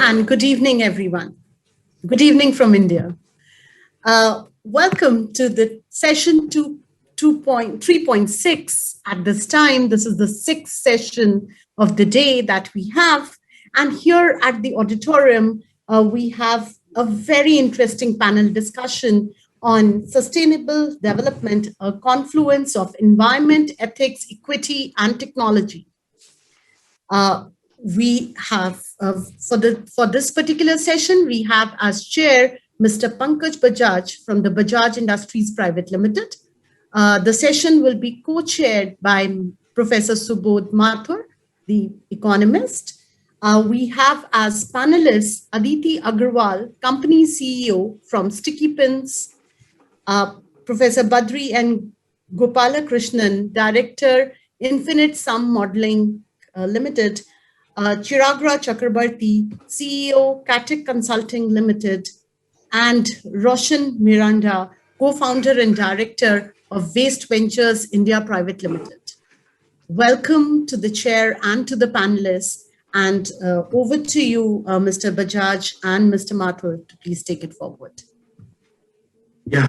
and good evening, everyone. Good evening from India. Welcome to the session 3.6. At this time, this is the sixth session of the day that we have. And here at the auditorium, we have a very interesting panel discussion on sustainable development, a confluence of environment, ethics, equity, and technology. We have for this particular session, we have as chair Mr. Pankaj Bajaj from the Bajaj Industries Private Limited. The session will be co-chaired by Professor Subodh Mathur, the economist. We have as panelists Aditi Agarwal, company CEO from Sticky Pins, Professor Badri and Gopalakrishnan, Director, Infinite Sum Modeling Limited, Chiragra Chakrabarti, CEO, Katik Consulting Limited, and Roshan Miranda, co-founder and director of Waste Ventures India Private Limited. Welcome to the chair and to the panelists. And over to you, Mr. Bajaj and Mr. Mathur, to please take it forward. Yeah.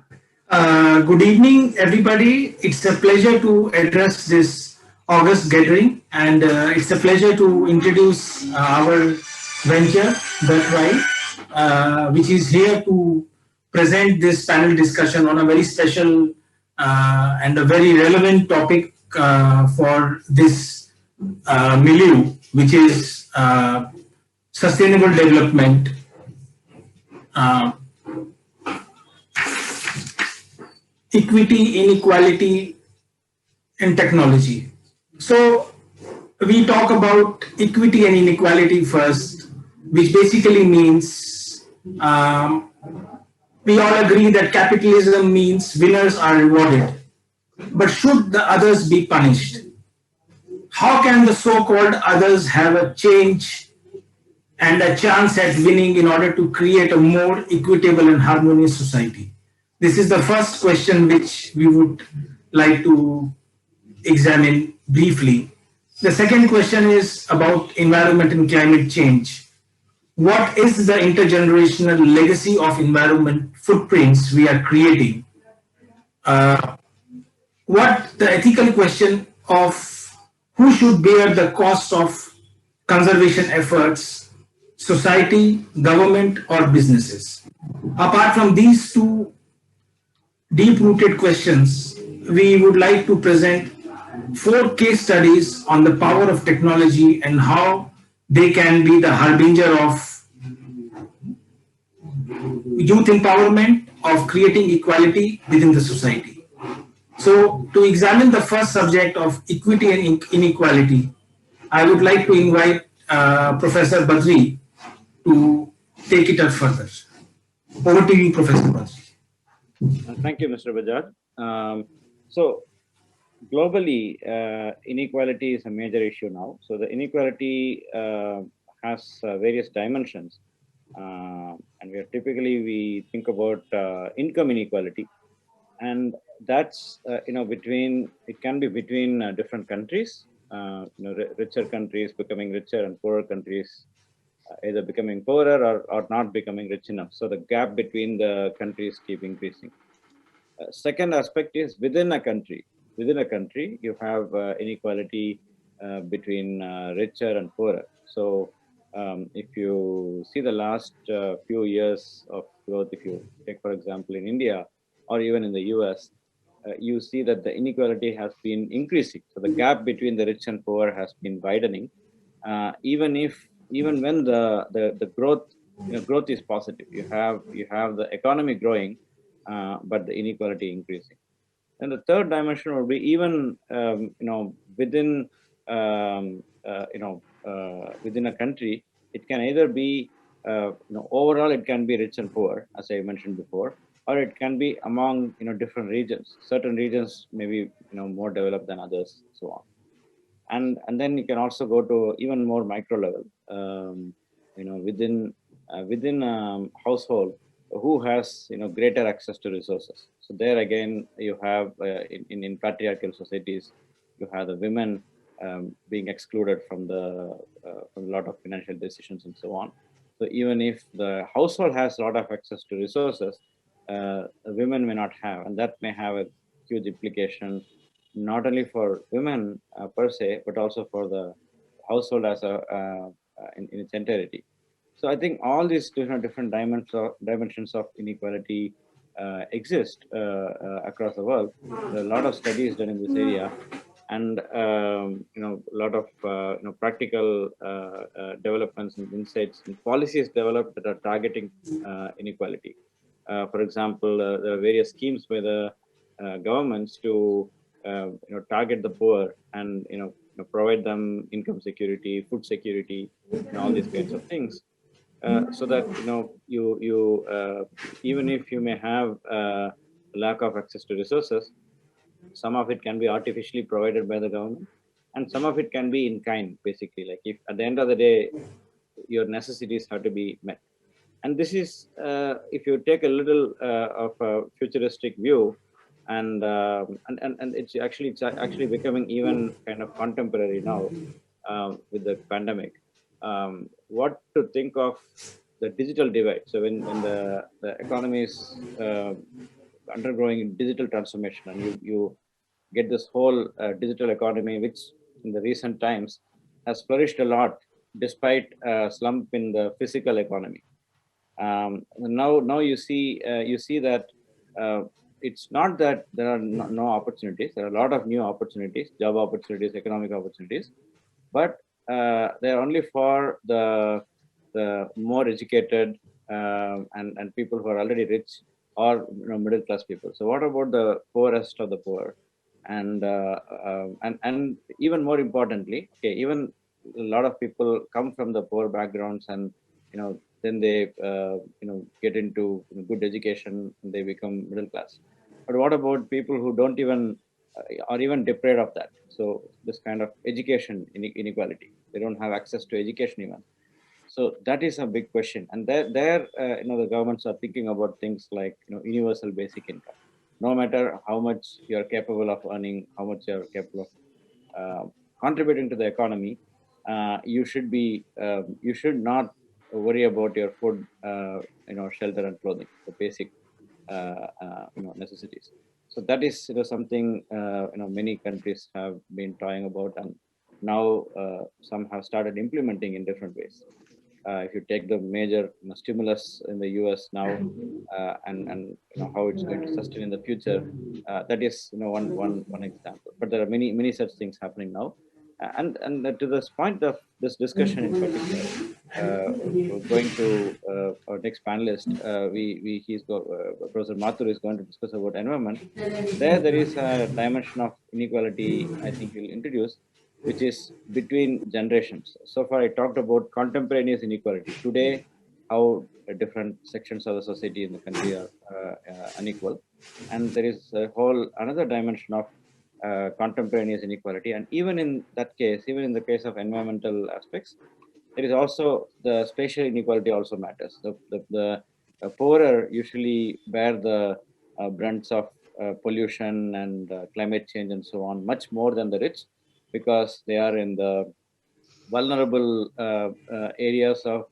Good evening, everybody. It's a pleasure to address this August gathering, and it's a pleasure to introduce our venture, DAY-1, which is here to present this panel discussion on a very special and a very relevant topic for this milieu, which is sustainable development. Equity, inequality, and technology. So we talk about equity and inequality first, which basically means we all agree that capitalism means winners are rewarded, but should the others be punished? How can the so-called others have a change and a chance at winning in order to create a more equitable and harmonious society? This is the first question which we would like to examine briefly. The second question is about environment and climate change. What is the intergenerational legacy of environment footprints we are creating? What the ethical question of who should bear the cost of conservation efforts, society, government, or businesses? Apart from these two deep-rooted questions, we would like to present 4 case studies on the power of technology and how they can be the harbinger of youth empowerment, of creating equality within the society. So, to examine the first subject of equity and inequality, I would like to invite Professor Badri to take it up further. Over to you, Professor Badri. Thank you, Mr. Bajaj. So globally, inequality is a major issue now. So the inequality has various dimensions, and we think about income inequality, and that's it can be between different countries. Richer countries becoming richer and poorer countries either becoming poorer or not becoming rich enough. So the gap between the countries keep increasing. Second aspect is within a country. Within a country, you have inequality between richer and poorer. So if you see the last few years of growth, if you take, for example, in India or even in the US, you see that the inequality has been increasing. So the gap between the rich and poor has been widening, even when the growth is positive. You have the economy growing, but the inequality increasing. And the third dimension will be even within within a country, it can either be overall it can be rich and poor, as I mentioned before, or it can be among different regions. Certain regions may be more developed than others, so on. And then you can also go to even more micro level, within household, who has greater access to resources. So there again, you have in patriarchal societies, you have the women being excluded from a lot of financial decisions and so on. So even if the household has a lot of access to resources, women may not have, and that may have a huge implication, not only for women per se, but also for the household as in its entirety. So I think all these different dimensions of inequality exist across the world. There are a lot of studies done in this area, and a lot of practical developments and insights and policies developed that are targeting inequality. For example, there are various schemes by the governments to target the poor and provide them income security, food security, and all these kinds of things. So that even if you may have lack of access to resources, some of it can be artificially provided by the government, and some of it can be in kind, basically. Like if at the end of the day, your necessities have to be met. And this is, if you take a little of a futuristic view, and it's actually becoming even kind of contemporary now with the pandemic. What to think of the digital divide? So when the economy is undergoing digital transformation, and you get this whole digital economy, which in the recent times has flourished a lot despite a slump in the physical economy. Now you see that it's not that there are no opportunities. There are a lot of new opportunities, job opportunities, economic opportunities, but they're only for the more educated and people who are already rich, or middle class people. So what about the poorest of the poor? And even more importantly, okay, even a lot of people come from the poor backgrounds, and then they get into good education and they become middle class. But what about people who don't even are even deprived of that? So this kind of education inequality, they don't have access to education even. So that is a big question, and there the governments are thinking about things like universal basic income. No matter how much you are capable of earning, how much you are capable of contributing to the economy, you should not worry about your food, shelter and clothing, the basic necessities. So that is something many countries have been talking about, and now some have started implementing in different ways. If you take the major stimulus in the US now, and how it's going to sustain in the future, that is one example. But there are many such things happening now, and to this point of this discussion in particular, we're going to our next panelist. Professor Mathur is going to discuss about environment. There is a dimension of inequality I think he'll introduce, which is between generations. So far, I talked about contemporaneous inequality. Today, how different sections of the society in the country are unequal, and there is a whole another dimension of contemporaneous inequality. And even in that case, even in the case of environmental aspects, there is also the spatial inequality also matters. The poorer usually bear the brunts of pollution and climate change and so on, much more than the rich, because they are in the vulnerable areas of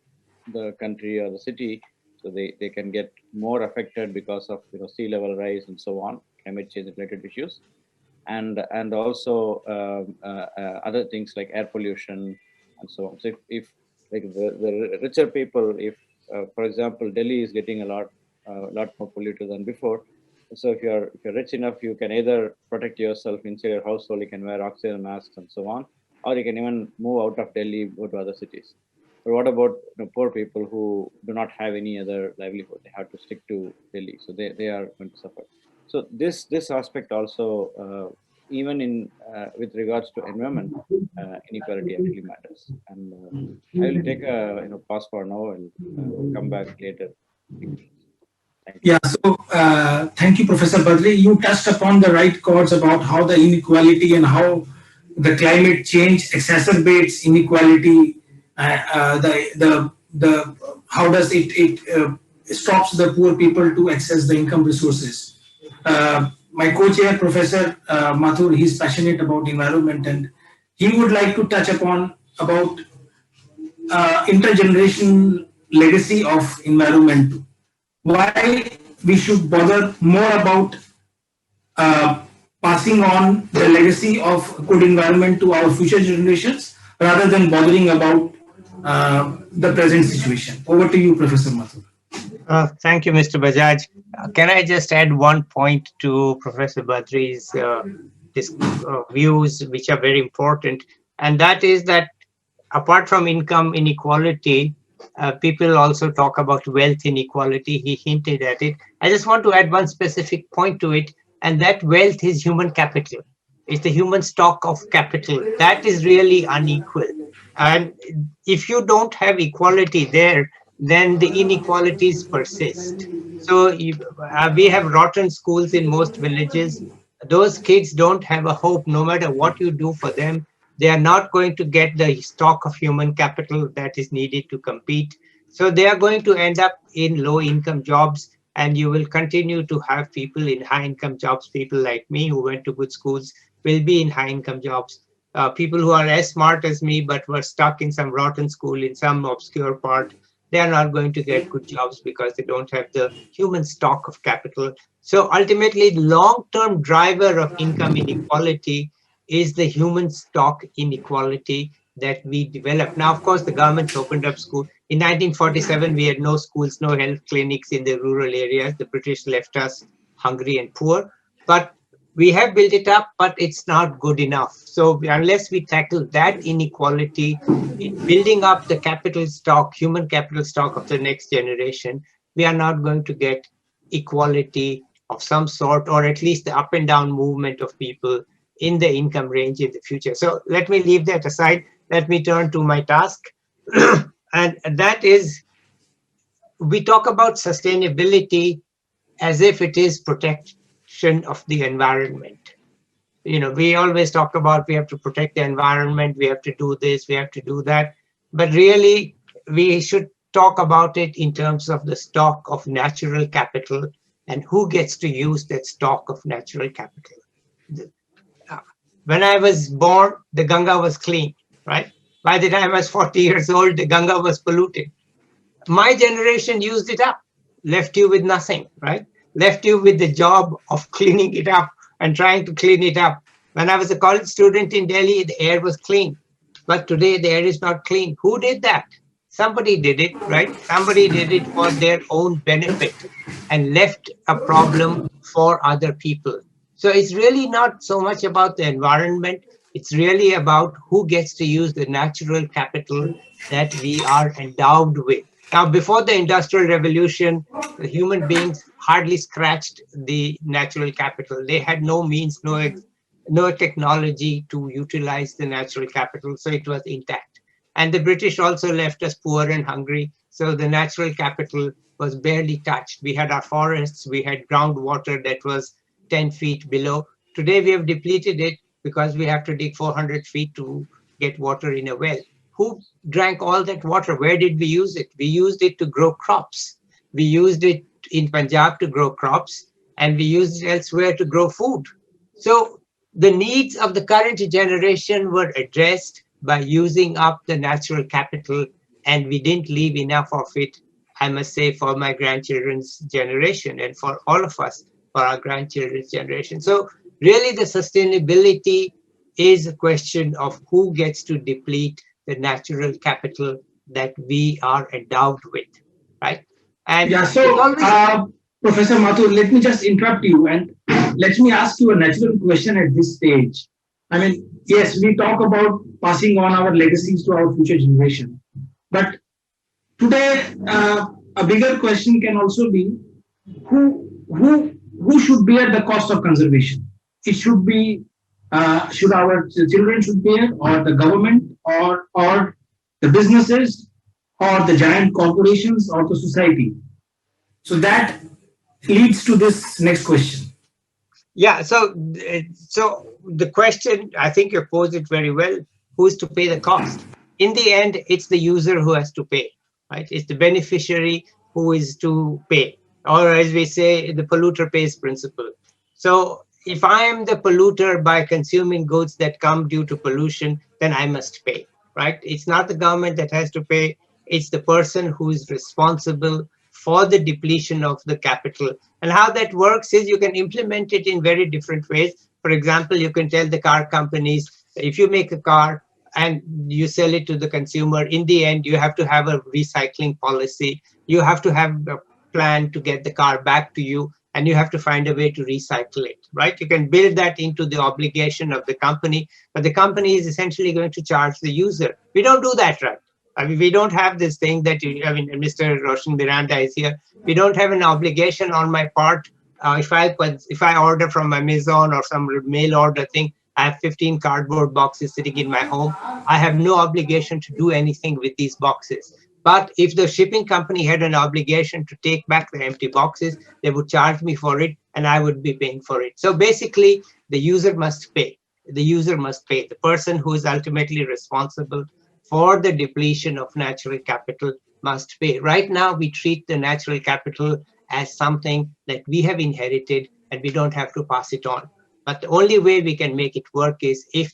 the country or the city, so they can get more affected because of sea level rise and so on, climate change related issues, and also other things like air pollution and so on. So if like the richer people, if for example Delhi is getting a lot more polluted than before. So if you're rich enough, you can either protect yourself inside your household, you can wear oxygen masks and so on, or you can even move out of Delhi, go to other cities. But what about poor people who do not have any other livelihood? They have to stick to Delhi, so they are going to suffer. So this aspect also, even in with regards to environment, inequality actually matters. And I will take a pause for now and come back later. Yeah, so thank you, Professor Badri. You touched upon the right chords about how the inequality and how the climate change exacerbates inequality. The how does it stops the poor people to access the income resources. My co-chair, Professor Mathur, he's passionate about environment, and he would like to touch upon about intergenerational legacy of environment to? Why we should bother more about passing on the legacy of good environment to our future generations rather than bothering about the present situation? Over to you, Professor Mathur. Thank you, Mr. Bajaj. Can I just add one point to Professor Badri's views, which are very important, and that is that apart from income inequality, people also talk about wealth inequality. He hinted at it. I just want to add one specific point to it, and that wealth is human capital. It's the human stock of capital. That is really unequal. And if you don't have equality there, then the inequalities persist. So we have rotten schools in most villages. Those kids don't have a hope. No matter what you do for them, they are not going to get the stock of human capital that is needed to compete. So they are going to end up in low income jobs, and you will continue to have people in high income jobs. People like me who went to good schools will be in high income jobs. People who are as smart as me but were stuck in some rotten school in some obscure part, they are not going to get good jobs because they don't have the human stock of capital. So ultimately, the long-term driver of income inequality is the human stock inequality that we develop. Now, of course, the government's opened up schools. In 1947, we had no schools, no health clinics in the rural areas. The British left us hungry and poor. But we have built it up, but it's not good enough. So unless we tackle that inequality in building up the capital stock, human capital stock of the next generation, we are not going to get equality of some sort, or at least the up and down movement of people in the income range in the future. So let me leave that aside. Let me turn to my task. And that is, we talk about sustainability as if it is protection of the environment. You know, we always talk about we have to protect the environment, we have to do this, we have to do that. But really, we should talk about it in terms of the stock of natural capital and who gets to use that stock of natural capital. When I was born, the Ganga was clean, right? By the time I was 40 years old, the Ganga was polluted. My generation used it up, left you with nothing, right? Left you with the job of cleaning it up and trying to clean it up. When I was a college student in Delhi, the air was clean. But today, the air is not clean. Who did that? Somebody did it, right? Somebody did it for their own benefit and left a problem for other people. So it's really not so much about the environment. It's really about who gets to use the natural capital that we are endowed with. Now, before the Industrial Revolution, the human beings hardly scratched the natural capital. They had no means, no technology to utilize the natural capital, so it was intact. And the British also left us poor and hungry, so the natural capital was barely touched. We had our forests, we had groundwater that was 10 feet below. Today, we have depleted it because we have to dig 400 feet to get water in a well. Who drank all that water? Where did we use it? We used it to grow crops. We used it in Punjab to grow crops, and we used it elsewhere to grow food. So the needs of the current generation were addressed by using up the natural capital, and we didn't leave enough of it, I must say, for my grandchildren's generation and for all of us, for our grandchildren's generation. So really the sustainability is a question of who gets to deplete the natural capital that we are endowed with, right? And yeah, so Professor Mathur, let me just interrupt you and let me ask you a natural question at this stage. I mean, yes, we talk about passing on our legacies to our future generation, but today a bigger question can also be who should bear the cost of conservation? It should be should our children should bear, or the government, or the businesses, or the giant corporations, or the society? So that leads to this next question. Yeah, so the question, I think you posed it very well. Who's to pay the cost? In the end, it's the user who has to pay, right? It's the beneficiary who is to pay, or as we say, the polluter pays principle. So if I am the polluter by consuming goods that come due to pollution, then I must pay, right? It's not the government that has to pay. It's the person who is responsible for the depletion of the capital. And how that works is you can implement it in very different ways. For example, you can tell the car companies, if you make a car and you sell it to the consumer, in the end, you have to have a recycling policy. You have to have a plan to get the car back to you, and you have to find a way to recycle it, right? You can build that into the obligation of the company, but the company is essentially going to charge the user. We don't do that, right? I mean, we don't have this thing that, I mean, Mr. Roshan Miranda is here. We don't have an obligation on my part. If I order from Amazon or some mail order thing, I have 15 cardboard boxes sitting in my home. I have no obligation to do anything with these boxes. But if the shipping company had an obligation to take back the empty boxes, they would charge me for it and I would be paying for it. So basically, the user must pay. The user must pay. The person who is ultimately responsible for the depletion of natural capital must pay. Right now, we treat the natural capital as something that we have inherited and we don't have to pass it on. But the only way we can make it work is if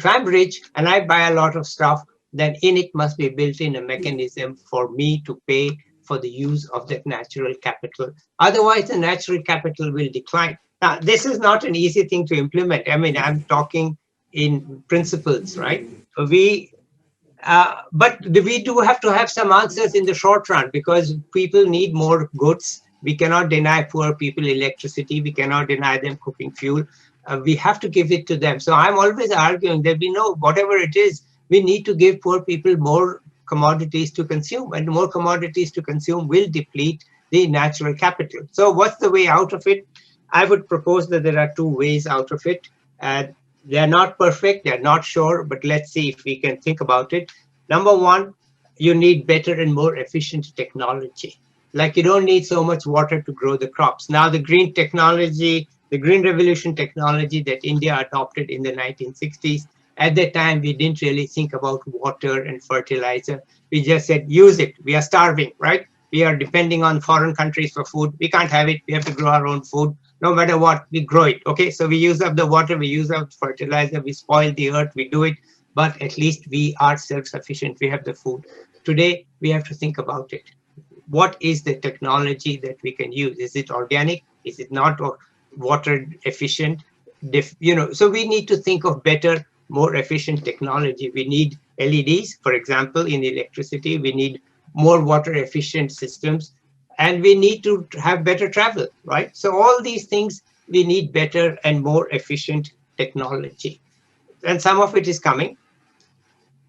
I'm rich and I buy a lot of stuff, then in it must be built in a mechanism for me to pay for the use of that natural capital. Otherwise, the natural capital will decline. Now, this is not an easy thing to implement. I mean, I'm talking in principles, right? But we do have to have some answers in the short run because people need more goods. We cannot deny poor people electricity. We cannot deny them cooking fuel. We have to give it to them. So I'm always arguing that we know whatever it is, we need to give poor people more commodities to consume, and more commodities to consume will deplete the natural capital. So what's the way out of it? I would propose that there are two ways out of it. They're not perfect, they're not sure, but let's see if we can think about it. Number one, you need better and more efficient technology. Like you don't need so much water to grow the crops. Now the green technology, the green revolution technology that India adopted in the 1960s, at that time, we didn't really think about water and fertilizer. We just said, use it. We are starving, right? We are depending on foreign countries for food. We can't have it. We have to grow our own food. No matter what, we grow it. Okay, so we use up the water, we use up fertilizer, we spoil the earth, we do it. But at least we are self-sufficient. We have the food. Today, we have to think about it. What is the technology that we can use? Is it organic? Is it not water efficient? So we need to think of better, more efficient technology. We need LEDs, for example, in electricity. We need more water efficient systems, and we need to have better travel, right? So all these things, we need better and more efficient technology. And some of it is coming.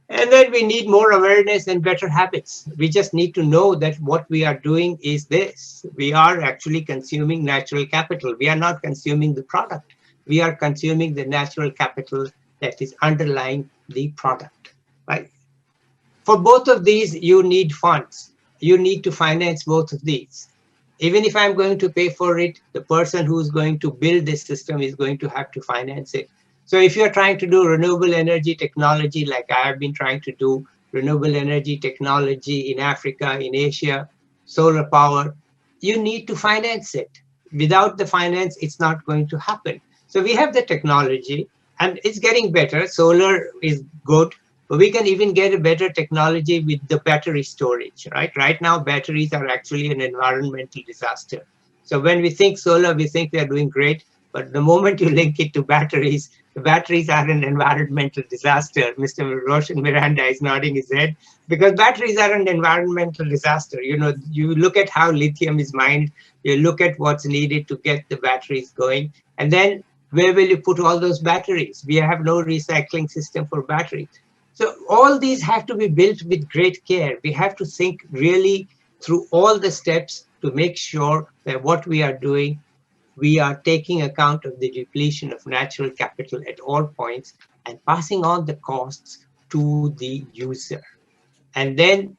And then we need more awareness and better habits. We just need to know that what we are doing is this. We are actually consuming natural capital. We are not consuming the product. We are consuming the natural capital that is underlying the product, right? For both of these, you need funds. You need to finance both of these. Even if I'm going to pay for it, the person who's going to build this system is going to have to finance it. So if you're trying to do renewable energy technology, like I have been trying to do renewable energy technology in Africa, in Asia, solar power, you need to finance it. Without the finance, it's not going to happen. So we have the technology and it's getting better. Solar is good, but we can even get a better technology with the battery storage, right? Right now, batteries are actually an environmental disaster. So when we think solar, we think they're doing great. But the moment you link it to batteries, the batteries are an environmental disaster. Mr. Roshan Miranda is nodding his head because batteries are an environmental disaster. You know, you look at how lithium is mined, you look at what's needed to get the batteries going, and then where will you put all those batteries? We have no recycling system for batteries. So all these have to be built with great care. We have to think really through all the steps to make sure that what we are doing, we are taking account of the depletion of natural capital at all points and passing on the costs to the user. And then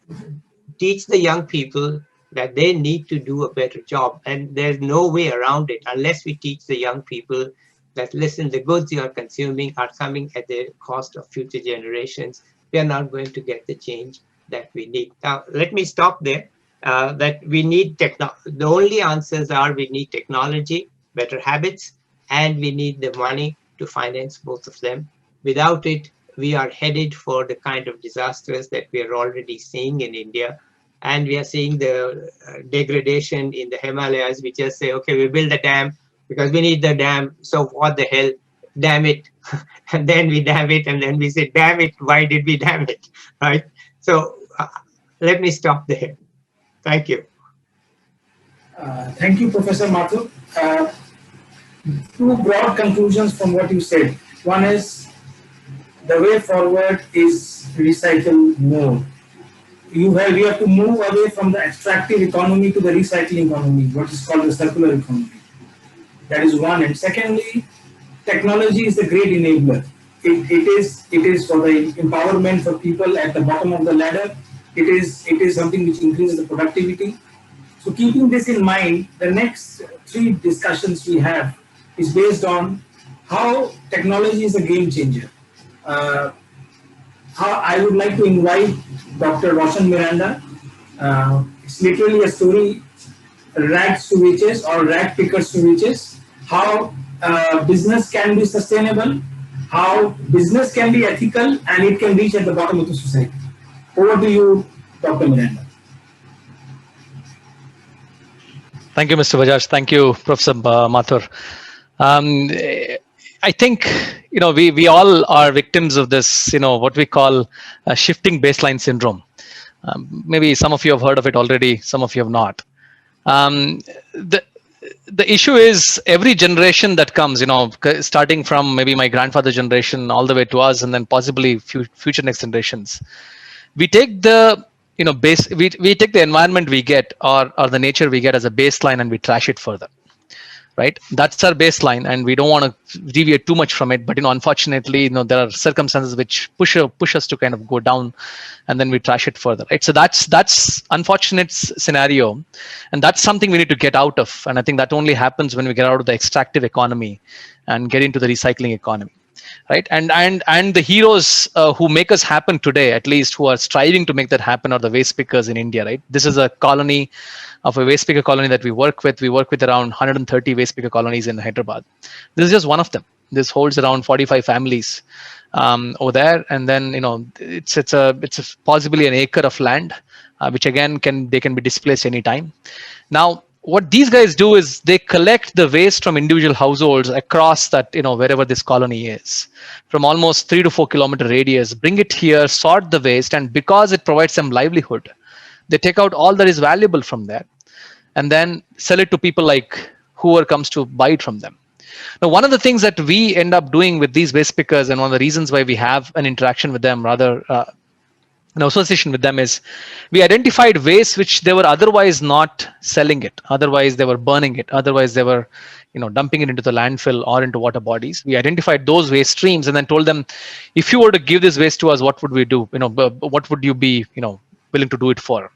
teach the young people that they need to do a better job. And there's no way around it unless we teach the young people that, listen, the goods you are consuming are coming at the cost of future generations. We are not going to get the change that we need. Now, let me stop there. That we need the only answers are we need technology, better habits, and we need the money to finance both of them. Without it, we are headed for the kind of disasters that we are already seeing in India. And we are seeing the degradation in the Himalayas. We just say, okay, we build a dam because we need the dam. So what the hell, damn it. And then we dam it, and then we say, damn it, why did we dam it, right? So let me stop there. Thank you. Thank you, Professor Mathur. Two broad conclusions from what you said. One is the way forward is recycle more. We have to move away from the extractive economy to the recycling economy, what is called the circular economy. That is one. And secondly, technology is the great enabler. It is for the empowerment for people at the bottom of the ladder. It is something which increases the productivity. So keeping this in mind, the next three discussions we have is based on how technology is a game changer. How I would like to invite Dr. Roshan Miranda. It's literally a story, rags to riches or rag pickers to riches. How business can be sustainable, how business can be ethical, and it can reach at the bottom of the society. Over to you, Dr. Miranda. Thank you, Mr. Bajaj. Thank you, Professor Mathur. I think, we all are victims of this, what we call shifting baseline syndrome. Maybe some of you have heard of it already, some of you have not. The issue is every generation that comes, starting from maybe my grandfather's generation all the way to us, and then possibly future next generations, we take the we take the environment we get or the nature we get as a baseline, and we trash it further. Right, that's our baseline, and we don't want to deviate too much from it. But unfortunately, there are circumstances which push us to kind of go down, and then we trash it further. Right, so that's unfortunate scenario, and that's something we need to get out of. And I think that only happens when we get out of the extractive economy and get into the recycling economy. Right, and the heroes who make us happen today, at least who are striving to make that happen, are the waste pickers in India. Right, this is a colony of a waste picker colony that we work with. We work with around 130 waste picker colonies in Hyderabad. This is just one of them. This holds around 45 families over there, and then it's possibly an acre of land, which again they can be displaced anytime. Now, what these guys do is they collect the waste from individual households across that, wherever this colony is, from almost 3 to 4 kilometer radius, bring it here, sort the waste, and because it provides them livelihood, they take out all that is valuable from there and then sell it to people like whoever comes to buy it from them. Now, one of the things that we end up doing with these waste pickers, and one of the reasons why we have an interaction with them, rather an association with them, is we identified waste which they were otherwise not selling it, otherwise they were burning it, otherwise they were dumping it into the landfill or into water bodies. We identified those waste streams and then told them, if you were to give this waste to us, what would we do? What would you be willing to do it for?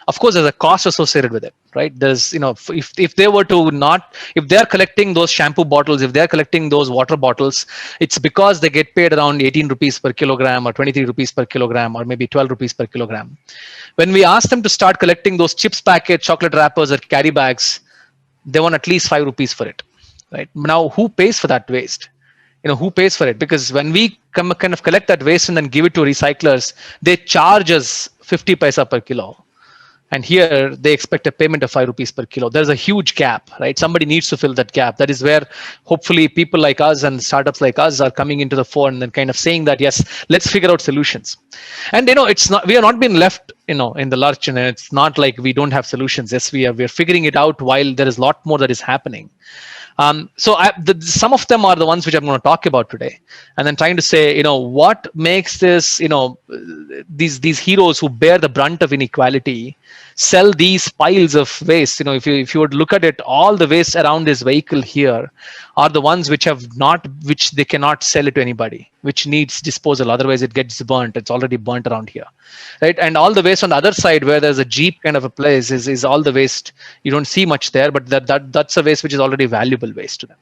Of course, there's a cost associated with it, right? There's, if they were to if they're collecting those shampoo bottles, if they're collecting those water bottles, it's because they get paid around 18 rupees per kilogram or 23 rupees per kilogram or maybe 12 rupees per kilogram. When we ask them to start collecting those chips packets, chocolate wrappers or carry bags, they want at least 5 rupees for it, right? Now, who pays for that waste? Who pays for it? Because when we kind of collect that waste and then give it to recyclers, they charge us 50 paisa per kilo. And here they expect a payment of 5 rupees per kilo. There's a huge gap, right? Somebody needs to fill that gap. That is where hopefully people like us and startups like us are coming into the fore and then kind of saying that, yes, let's figure out solutions. And it's not, we are not being left, in the lurch, and it's not like we don't have solutions. Yes, we're figuring it out while there is a lot more that is happening. So some of them are the ones which I'm going to talk about today, and then trying to say, what makes this, these heroes who bear the brunt of inequality sell these piles of waste. If you would look at it, all the waste around this vehicle here are the ones which they cannot sell it to anybody, which needs disposal. Otherwise, it gets burnt. It's already burnt around here, right? And all the waste on the other side, where there's a jeep kind of a place, is all the waste. You don't see much there, but that's a waste which is already valuable waste to them,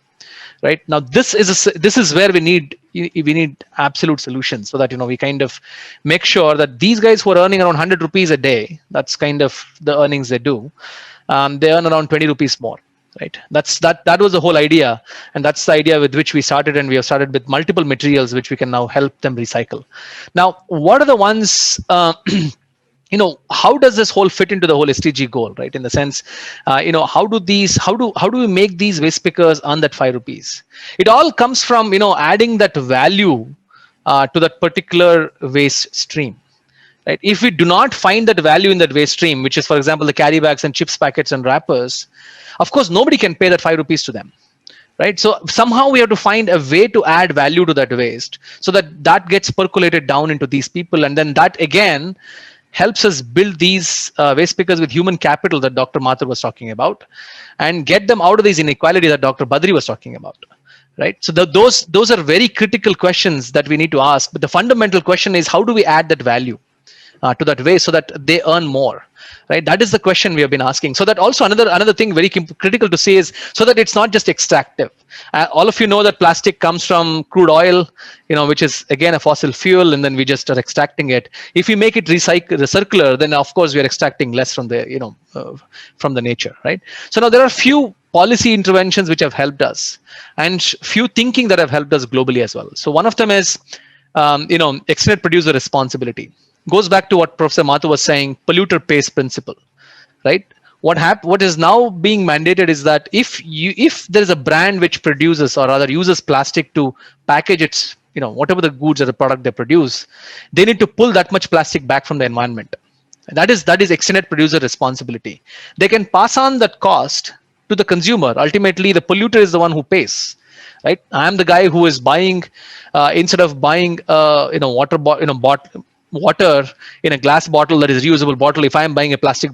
right? Now, this is where we need absolute solutions, so that we kind of make sure that these guys who are earning around 100 rupees a day, that's kind of the earnings they do, they earn around 20 rupees more. right? That was the whole idea, and that's the idea with which we started, and we have started with multiple materials which we can now help them recycle. Now, what are the ones how does this whole fit into the whole SDG goal, right? In the sense, how do we make these waste pickers earn that 5 rupees? It all comes from adding that value to that particular waste stream. Right? If we do not find that value in that waste stream, which is, for example, the carry bags and chips packets and wrappers, of course, nobody can pay that 5 rupees to them. Right? So somehow we have to find a way to add value to that waste so that gets percolated down into these people. And then that again helps us build these waste pickers with human capital that Dr. Mathur was talking about and get them out of these inequality that Dr. Badri was talking about. Right? So those are very critical questions that we need to ask. But the fundamental question is, how do we add that value to that waste so that they earn more? Right? That is the question we have been asking. So that also another thing very critical to say is so that it's not just extractive. All of you know that plastic comes from crude oil, which is again a fossil fuel, and then we just are extracting it. If we make it circular, then of course we are extracting less from the from the nature, right? So now there are few policy interventions which have helped us, and few thinking that have helped us globally as well. So one of them is extended producer responsibility. Goes back to what Professor Mathur was saying, polluter pays principle, right? What is now being mandated is that if there is a brand which produces or rather uses plastic to package its whatever the goods or the product they produce, they need to pull that much plastic back from the environment. That is extended producer responsibility. They can pass on that cost to the consumer. Ultimately, the polluter is the one who pays. Right? I am the guy who is buying instead of buying water in a glass bottle that is reusable bottle. If I am buying a plastic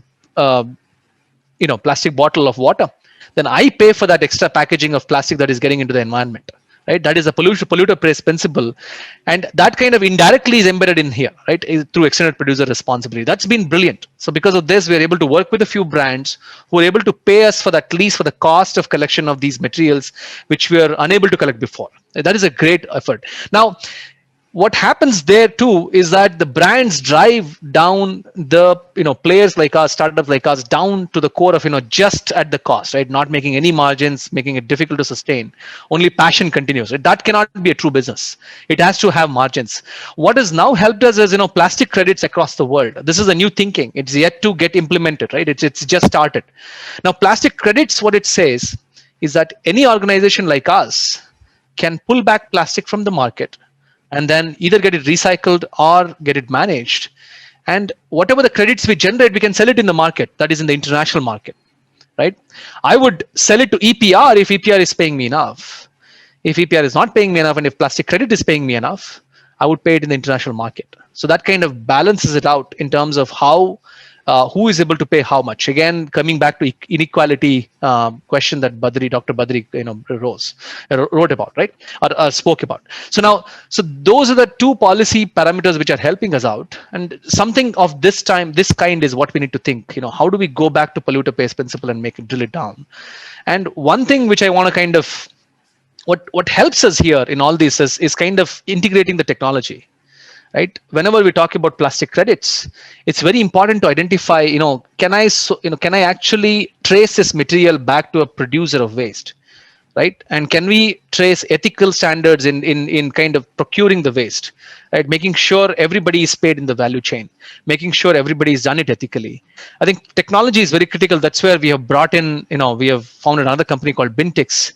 plastic bottle of water, then I pay for that extra packaging of plastic that is getting into the environment. Right? That is a polluter pays principle, and that kind of indirectly is embedded in here, right? Through extended producer responsibility. That's been brilliant. So because of this, we are able to work with a few brands who are able to pay us for at least for the cost of collection of these materials, which we are unable to collect before. That is a great effort. Now, what happens there too is that the brands drive down the players like us, startups like us, down to the core of just at the cost, right? Not making any margins, making it difficult to sustain. Only passion continues. Right? That cannot be a true business. It has to have margins. What has now helped us is plastic credits across the world. This is a new thinking. It's yet to get implemented, right? It's just started. Now, plastic credits, what it says is that any organization like us can pull back plastic from the market and then either get it recycled or get it managed. And whatever the credits we generate, we can sell it in the market, that is in the international market, right? I would sell it to EPR if EPR is paying me enough. If EPR is not paying me enough, and if plastic credit is paying me enough, I would pay it in the international market. So that kind of balances it out in terms of how who is able to pay how much. Again, coming back to inequality question that Dr. Badri wrote about, right? Or spoke about. So those are the two policy parameters which are helping us out. And something of this kind is what we need to think. How do we go back to polluter pays principle and drill it down? And one thing which I want to kind of what helps us here in all this is kind of integrating the technology. Right? Whenever we talk about plastic credits, it's very important to identify, can I actually trace this material back to a producer of waste, right? And can we trace ethical standards in kind of procuring the waste, right? Making sure everybody is paid in the value chain, making sure everybody has done it ethically. I think technology is very critical. That's where we have brought in, we have founded another company called Bintix,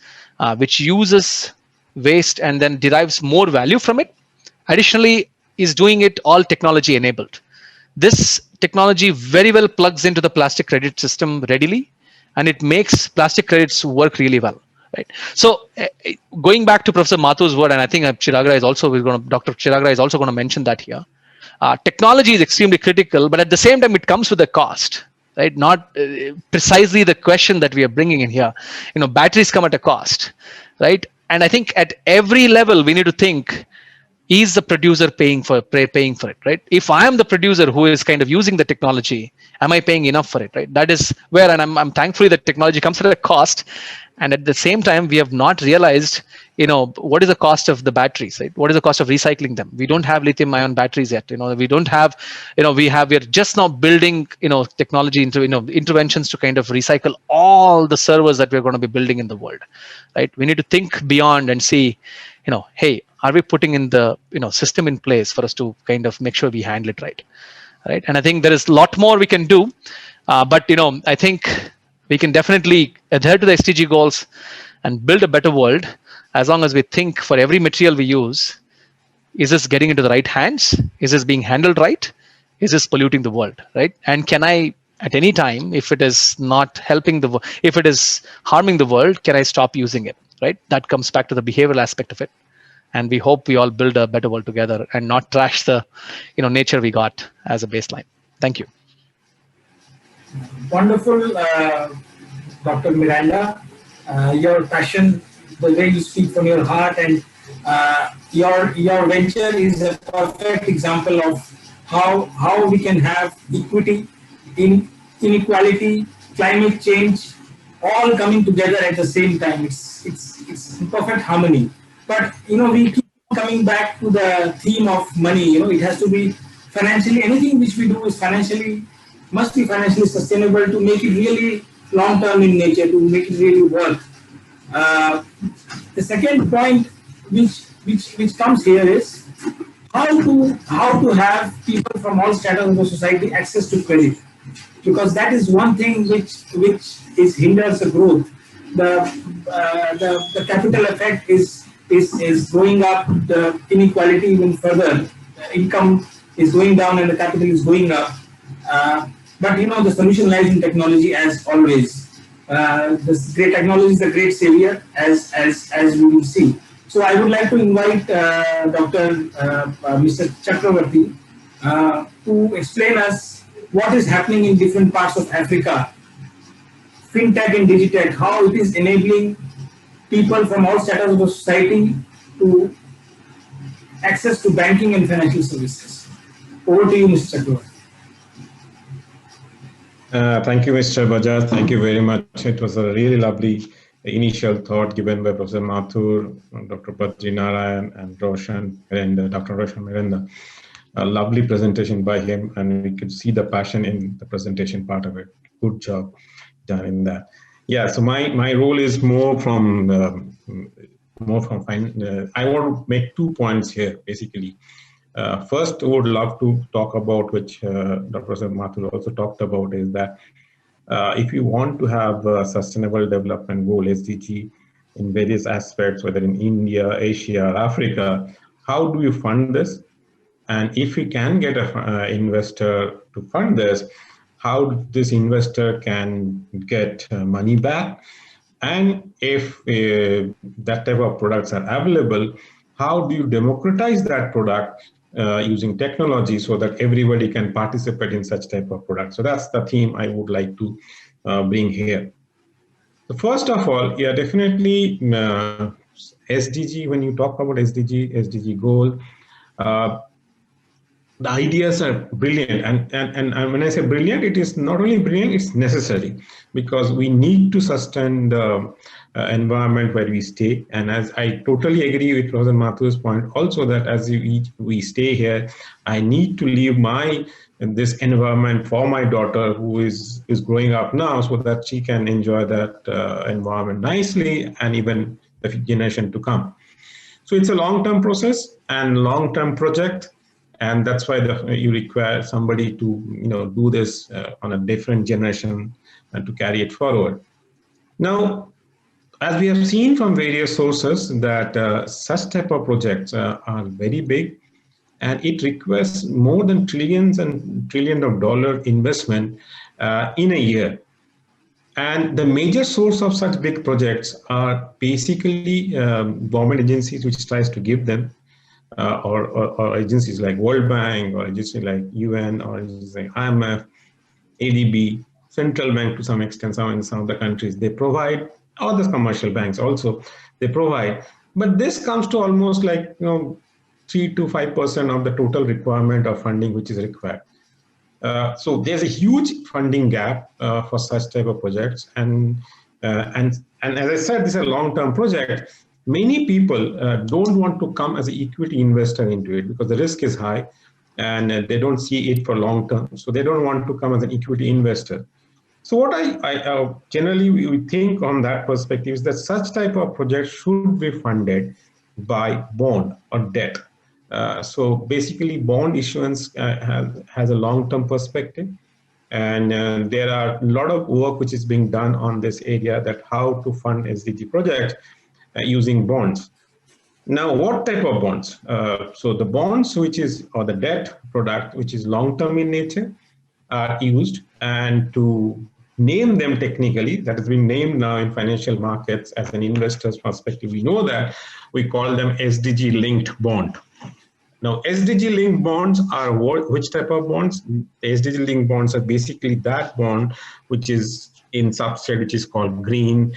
which uses waste and then derives more value from it. Additionally, is doing it all technology enabled. This technology very well plugs into the plastic credit system readily, and it makes plastic credits work really well. Right. So going back to Professor Mathur's word, and I think Dr. Chiragra is also going to mention that here. Technology is extremely critical, but at the same time, it comes with a cost. Right. Not precisely the question that we are bringing in here. Batteries come at a cost. Right. And I think at every level, we need to think, is the producer paying for it, right? If I am the producer who is kind of using the technology, am I paying enough for it, right? That is where, and I'm thankfully that technology comes at a cost, and at the same time we have not realized, what is the cost of the batteries, right? What is the cost of recycling them? We don't have lithium ion batteries yet. We don't have, we're just now building, technology into, interventions to kind of recycle all the servers that we're going to be building in the world, right? We need to think beyond and see, hey, are we putting in the, system in place for us to kind of make sure we handle it right? And I think there is a lot more we can do, but I think we can definitely adhere to the SDG goals and build a better world, as long as we think for every material we use, is this getting into the right hands? Is this being handled right? Is this polluting the world, right? And can I, at any time, if it is not helping if it is harming the world, can I stop using it, right? That comes back to the behavioral aspect of it. And we hope we all build a better world together and not trash the, nature we got as a baseline. Thank you. Wonderful, Dr. Miranda. Your passion, the way you speak from your heart, and your venture is a perfect example of how we can have equity, inequality, climate change, all coming together at the same time. It's in perfect harmony. But we keep coming back to the theme of money. It has to be financially. Anything which we do is must be financially sustainable to make it really long term in nature, to make it really work. The second point which comes here is how to have people from all stratas of the society access to credit, because that is one thing which hinders the growth. The capital effect is going up, the inequality even further. The income is going down and the capital is going up. But the solution lies in technology, as always. This great technology is the great savior, as we will see. So I would like to invite Mr. Chakravarti to explain us what is happening in different parts of Africa, fintech and digitech, how it is enabling people from all stratas of the society to access to banking and financial services. Over to you, Mr. Chakravarti. Thank you, Mr. Bajaj. Thank you very much. It was a really lovely initial thought given by Professor Mathur, Dr. Badrinarayan, and Dr. Roshan Miranda. A lovely presentation by him, and we could see the passion in the presentation part of it. Good job done in that. Yeah, so my role is more from I want to make 2 points here, basically. First, I would love to talk about, which Dr. Mathur also talked about, is that if you want to have a sustainable development goal, SDG, in various aspects, whether in India, Asia, or Africa, how do you fund this? And if you can get an investor to fund this, how this investor can get money back? And if that type of products are available, how do you democratize that product using technology so that everybody can participate in such type of product? So that's the theme I would like to bring here. So first of all, yeah, definitely SDG, when you talk about SDG goal, the ideas are brilliant, and when I say brilliant, it is not only brilliant, it's necessary, because we need to sustain the environment where we stay. And as I totally agree with Professor Mathur's point also, that as we stay here, I need to leave this environment for my daughter who is growing up now, so that she can enjoy that environment nicely, and even the generation to come. So it's a long-term process and long-term project. And that's why you require somebody to do this on a different generation and to carry it forward. Now, as we have seen from various sources, that such type of projects are very big, and it requires more than trillions and trillions of dollar investment in a year. And the major source of such big projects are basically government agencies which tries to give them, or agencies like World Bank, or agencies like UN, or agencies like IMF, ADB, central bank to some extent, in some of the countries, they provide, or the commercial banks also, they provide. But this comes to almost like, 3 to 5% of the total requirement of funding which is required. So there's a huge funding gap for such type of projects, and as I said, this is a long-term project. Many people don't want to come as an equity investor into it because the risk is high, and they don't see it for long term. So they don't want to come as an equity investor. So what I generally we think on that perspective is that such type of projects should be funded by bond or debt. So basically, bond issuance has a long-term perspective, and there are a lot of work which is being done on this area, that how to fund SDG projects using bonds. Now, what type of bonds? So the bonds or the debt product which is long-term in nature are used, and to name them technically, that has been named now in financial markets as an investor's perspective, we know that we call them SDG linked bond. Now, SDG linked bonds are which type of bonds? SDG linked bonds are basically that bond which is in subset which is called green,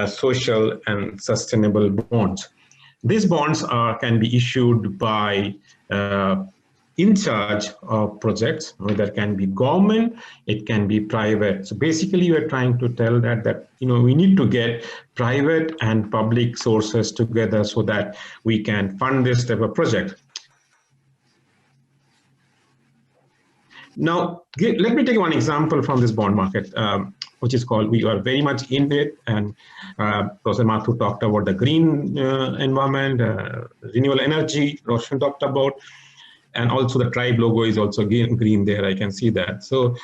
social, and sustainable bonds. These bonds can be issued by in charge of projects, whether can be government, it can be private. So basically, we're trying to tell that we need to get private and public sources together so that we can fund this type of project. Now, let me take one example from this bond market, which is called, we are very much in it, and Professor Mathur talked about the green environment, renewable energy, Roshan talked about, and also the tribe logo is also green there, I can see that. So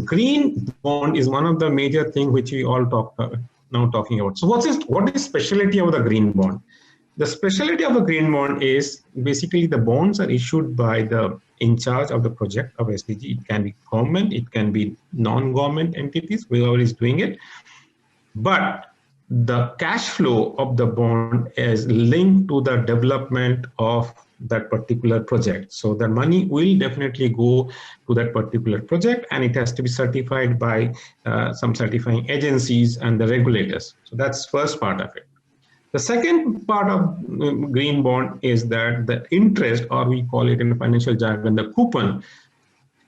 green bond is one of the major things which we all now talking about. So what is specialty of the green bond? The specialty of a green bond is basically the bonds are issued by the in charge of the project of SDG. It can be government, it can be non-government entities, whoever is doing it. But the cash flow of the bond is linked to the development of that particular project. So the money will definitely go to that particular project, and it has to be certified by some certifying agencies and the regulators. So that's first part of it. The second part of green bond is that the interest, or we call it in the financial jargon, the coupon,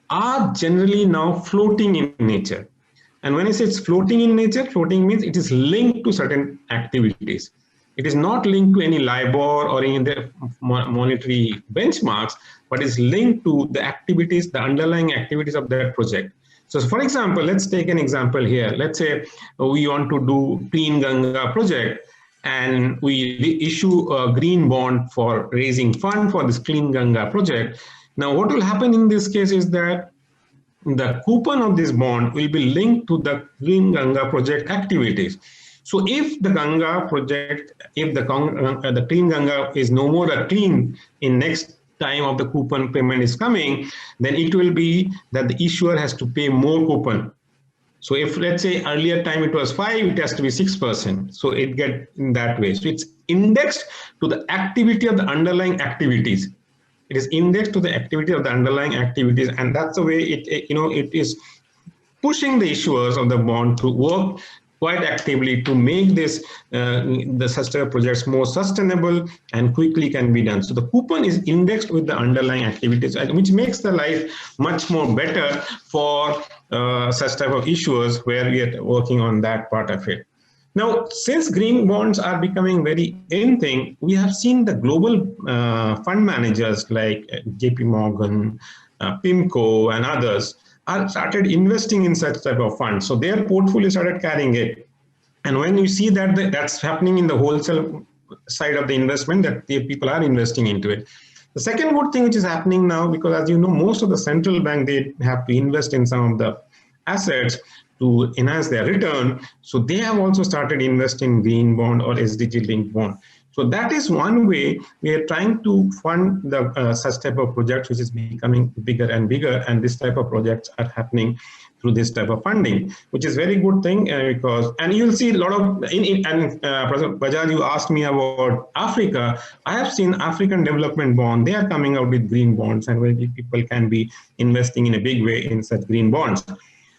are generally now floating in nature. And when I say it's floating in nature, floating means it is linked to certain activities. It is not linked to any LIBOR or any other monetary benchmarks, but is linked to the activities, the underlying activities of that project. So for example, let's take an example here. Let's say we want to do Clean Ganga project, and we issue a green bond for raising fund for this Clean Ganga project. Now, what will happen in this case is that the coupon of this bond will be linked to the Clean Ganga project activities. So if the Ganga project, if the Clean Ganga is no more a clean in next time of the coupon payment is coming, then it will be that the issuer has to pay more coupon. So if, let's say, earlier time it was 5, it has to be 6%. So it gets in that way. So it's indexed to the activity of the underlying activities. It is indexed to the activity of the underlying activities, and that's the way it is pushing the issuers of the bond to work quite actively to make this the sustainable projects more sustainable and quickly can be done. So the coupon is indexed with the underlying activities, which makes the life much more better for such type of issuers where we are working on that part of it. Now, since green bonds are becoming very in thing, we have seen the global fund managers like JP Morgan, PIMCO, and others started investing in such type of funds. So their portfolio started carrying it. And when you see that that's happening in the wholesale side of the investment, that the people are investing into it. The second good thing which is happening now, because as you know, most of the central bank, they have to invest in some of the assets to enhance their return. So they have also started investing green bond or SDG linked bond. So that is one way we are trying to fund the such type of projects, which is becoming bigger and bigger, and this type of projects are happening through this type of funding, which is very good thing because, and you'll see a lot of, President Bajaj, you asked me about Africa. I have seen African development bond, they are coming out with green bonds, and where people can be investing in a big way in such green bonds.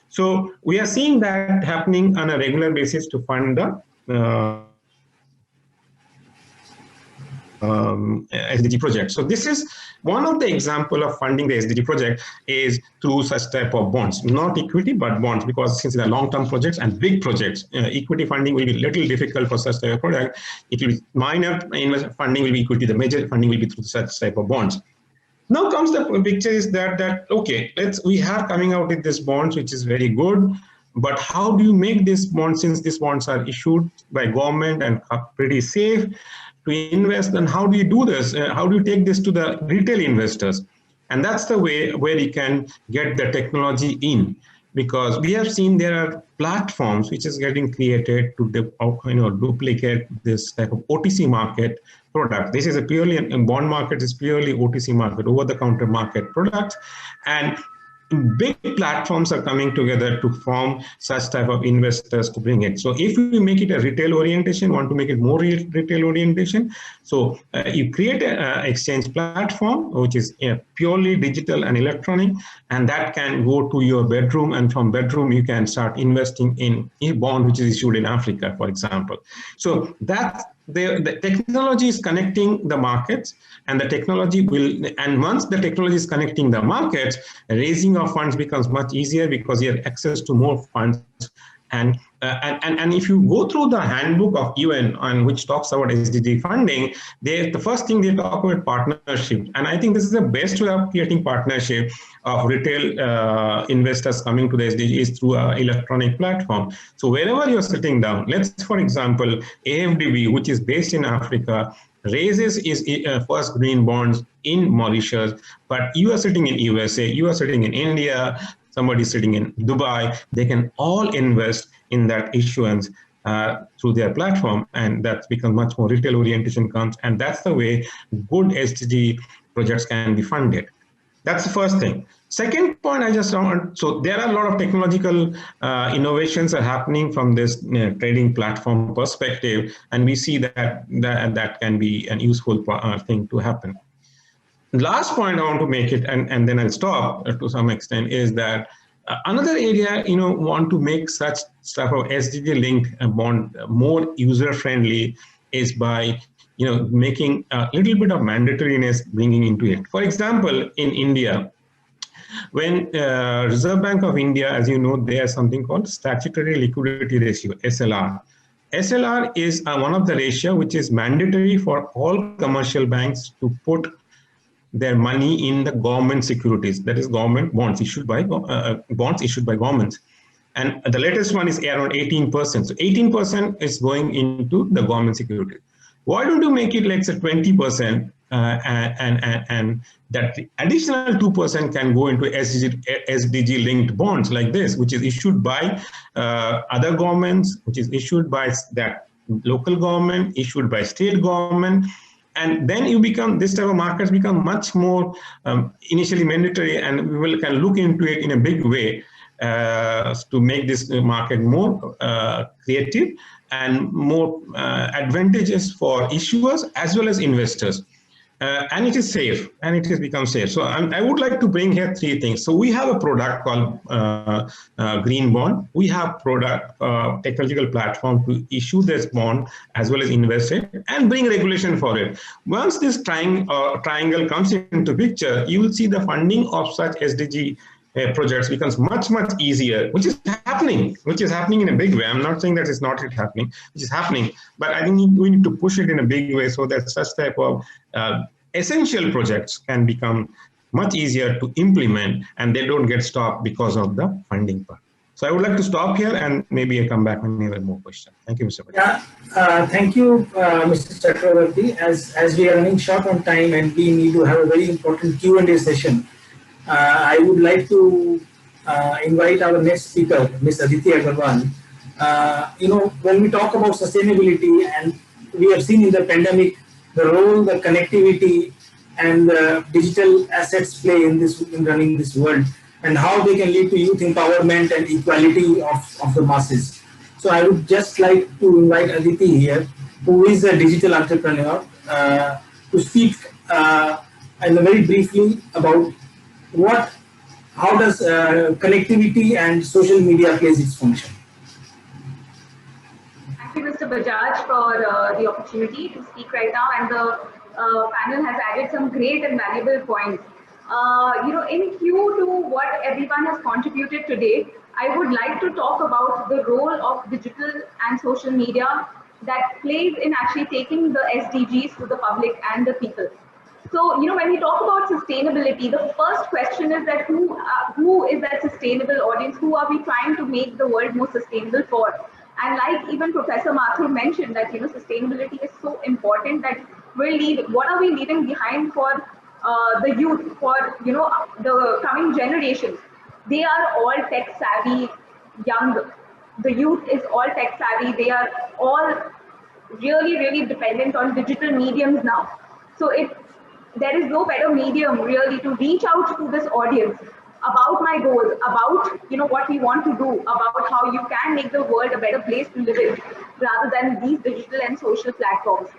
So we are seeing that happening on a regular basis to fund the SDG project. So this is one of the example of funding the SDG project is through such type of bonds, not equity, but bonds, because since they are long-term projects and big projects, equity funding will be little difficult for such type of product. It will be minor funding will be equity, the major funding will be through such type of bonds. Now comes the picture is that okay, we have coming out with this bonds, which is very good, but how do you make this bond, since these bonds are issued by government and are pretty safe to invest, and how do you do this? How do you take this to the retail investors? And that's the way where you can get the technology in, because we have seen there are platforms which is getting created to duplicate this type of OTC market product. This is a purely a bond market is purely OTC market, over-the-counter market products, and big platforms are coming together to form such type of investors to bring it. So if you make it a retail orientation, want to make it more retail orientation, so you create an exchange platform which is purely digital and electronic, and that can go to your bedroom, and from bedroom you can start investing in a bond which is issued in Africa, for example. So that the technology is connecting the markets, and the technology will, and once the technology is connecting the markets, raising of funds becomes much easier because you have access to more funds. And if you go through the handbook of UN, on which talks about SDG funding, the first thing they talk about partnership, and I think this is the best way of creating partnership of retail investors coming to the SDG is through an electronic platform. So wherever you're sitting down, let's for example AFDB, which is based in Africa, raises its first green bonds in Mauritius, but you are sitting in USA, you are sitting in India, somebody sitting in Dubai, they can all invest in that issuance through their platform, and that's become much more retail orientation comes, and that's the way good SDG projects can be funded. That's the first thing. Second point I just want, so there are a lot of technological innovations are happening from this trading platform perspective, and we see that can be an useful thing to happen. Last point I want to make it, and then I'll stop to some extent, is that another area, want to make such stuff of SDG linked bond more user friendly is by, making a little bit of mandatoriness bringing into it. For example, in India, when Reserve Bank of India, as you know, they have something called statutory liquidity ratio, SLR. SLR is one of the ratio which is mandatory for all commercial banks to put their money in the government securities, that is government bonds issued by governments. And the latest one is around 18%. So 18% is going into the government security. Why don't you make it like say 20%, and that the additional 2% can go into SDG linked bonds like this, which is issued by other governments, which is issued by that local government, issued by state government. And then you become, this type of markets become much more initially mandatory, and we can look into it in a big way to make this market more creative and more advantageous for issuers as well as investors. And it is safe, and it has become safe. So I would like to bring here three things. So we have a product called Green Bond. We have product technological platform to issue this bond as well as invest it and bring regulation for it. Once this triangle comes into picture, you will see the funding of such SDG projects becomes much easier, which is happening in a big way. I'm not saying that it's not happening, which is happening, but I think we need to push it in a big way so that such type of essential projects can become much easier to implement, and they don't get stopped because of the funding part. So I would like to stop here, and maybe I'll come back when you have more questions. Thank you, Mr. Bajaj. Yeah, thank you, Mr. Chakravarti. As we are running short on time and we need to have a very important Q&A session, I would like to invite our next speaker, Ms. Aditi Agarwal. When we talk about sustainability, and we have seen in the pandemic the role the connectivity and the digital assets play in running this world, and how they can lead to youth empowerment and equality of the masses. So I would just like to invite Aditi here, who is a digital entrepreneur, to speak and very briefly about how does connectivity and social media plays its function. Thank you, Mr. Bajaj, for the opportunity to speak right now, and the panel has added some great and valuable points. In queue to what everyone has contributed today, I would like to talk about the role of digital and social media that plays in actually taking the SDGs to the public and the people. So, when we talk about sustainability, the first question is that who is that sustainable audience? Who are we trying to make the world more sustainable for? And like even Professor Mathur mentioned that, sustainability is so important that what are we leaving behind for the youth, for, the coming generations? They are all tech savvy, young. The youth is all tech savvy. They are all really, really dependent on digital mediums now. So there is no better medium really to reach out to this audience about my goals, about what we want to do, about how you can make the world a better place to live in, rather than these digital and social platforms.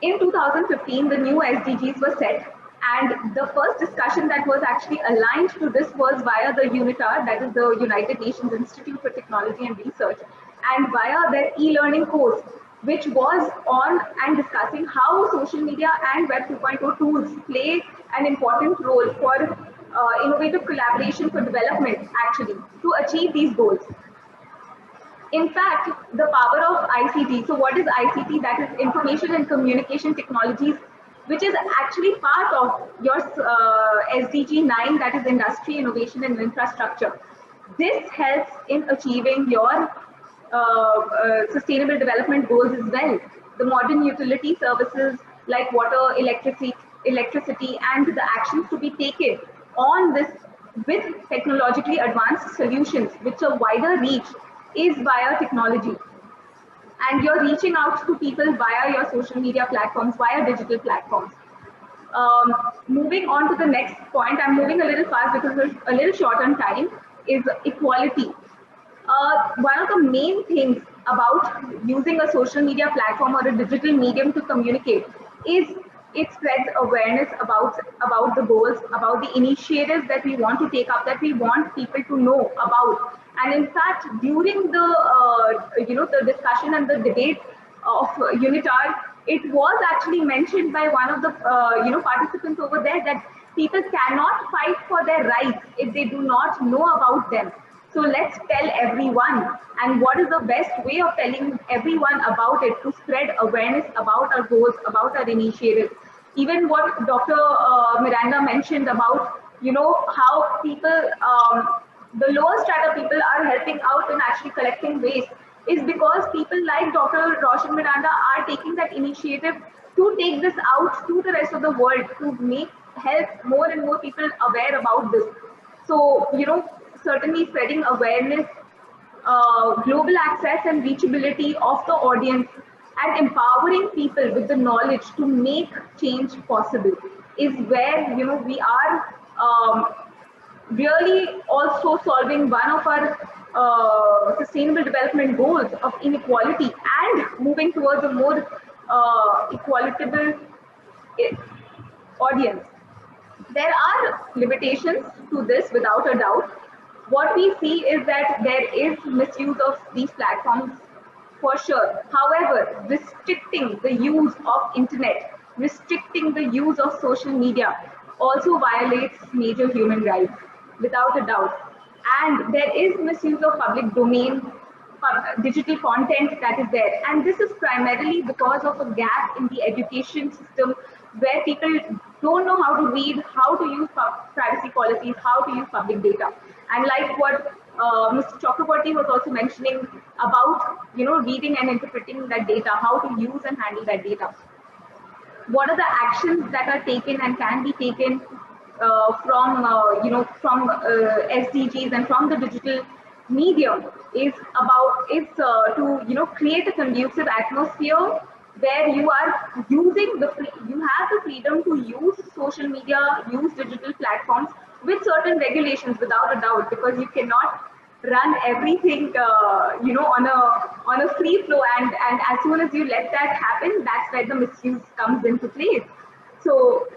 In 2015, the new SDGs were set, and the first discussion that was actually aligned to this was via the UNITAR, that is the United Nations Institute for Technology and Research, and via their e-learning course, which was on and discussing how social media and Web 2.0 tools play an important role for innovative collaboration for development, actually, to achieve these goals. In fact, the power of ICT. So what is ICT? That is information and communication technologies, which is actually part of your SDG 9, that is industry, innovation and infrastructure. This helps in achieving your sustainable development goals as well. The modern utility services like water, electricity, and the actions to be taken on this with technologically advanced solutions, which a wider reach is via technology. And you're reaching out to people via your social media platforms, via digital platforms. Moving on to the next point, I'm moving a little fast because we're a little short on time, is equality. One of the main things about using a social media platform or a digital medium to communicate is it spreads awareness about the goals, about the initiatives that we want to take up, that we want people to know about. And in fact, during the the discussion and the debate of UNITAR, it was actually mentioned by one of the participants over there that people cannot fight for their rights if they do not know about them. So let's tell everyone. And what is the best way of telling everyone about it? To spread awareness about our goals, about our initiatives. Even what Dr. Miranda mentioned about, how people, the lower strata people are helping out in actually collecting waste, is because people like Dr. Roshan Miranda are taking that initiative to take this out to the rest of the world, to help more and more people aware about this. So, certainly spreading awareness, global access and reachability of the audience, and empowering people with the knowledge to make change possible is where we are really also solving one of our sustainable development goals of inequality and moving towards a more equitable audience. There are limitations to this without a doubt. What we see is that there is misuse of these platforms for sure. However, restricting the use of internet, restricting the use of social media also violates major human rights without a doubt. And there is misuse of public domain, digital content that is there. And this is primarily because of a gap in the education system where people don't know how to read, how to use privacy policies, how to use public data. And like what Mr. Chakraborty was also mentioning about, reading and interpreting that data, how to use and handle that data. What are the actions that are taken and can be taken from SDGs and from the digital medium is to create a conducive atmosphere where you have the freedom to use social media, use digital platforms with certain regulations without a doubt, because you cannot run everything on a free flow, and as soon as you let that happen, that's where the misuse comes into place. So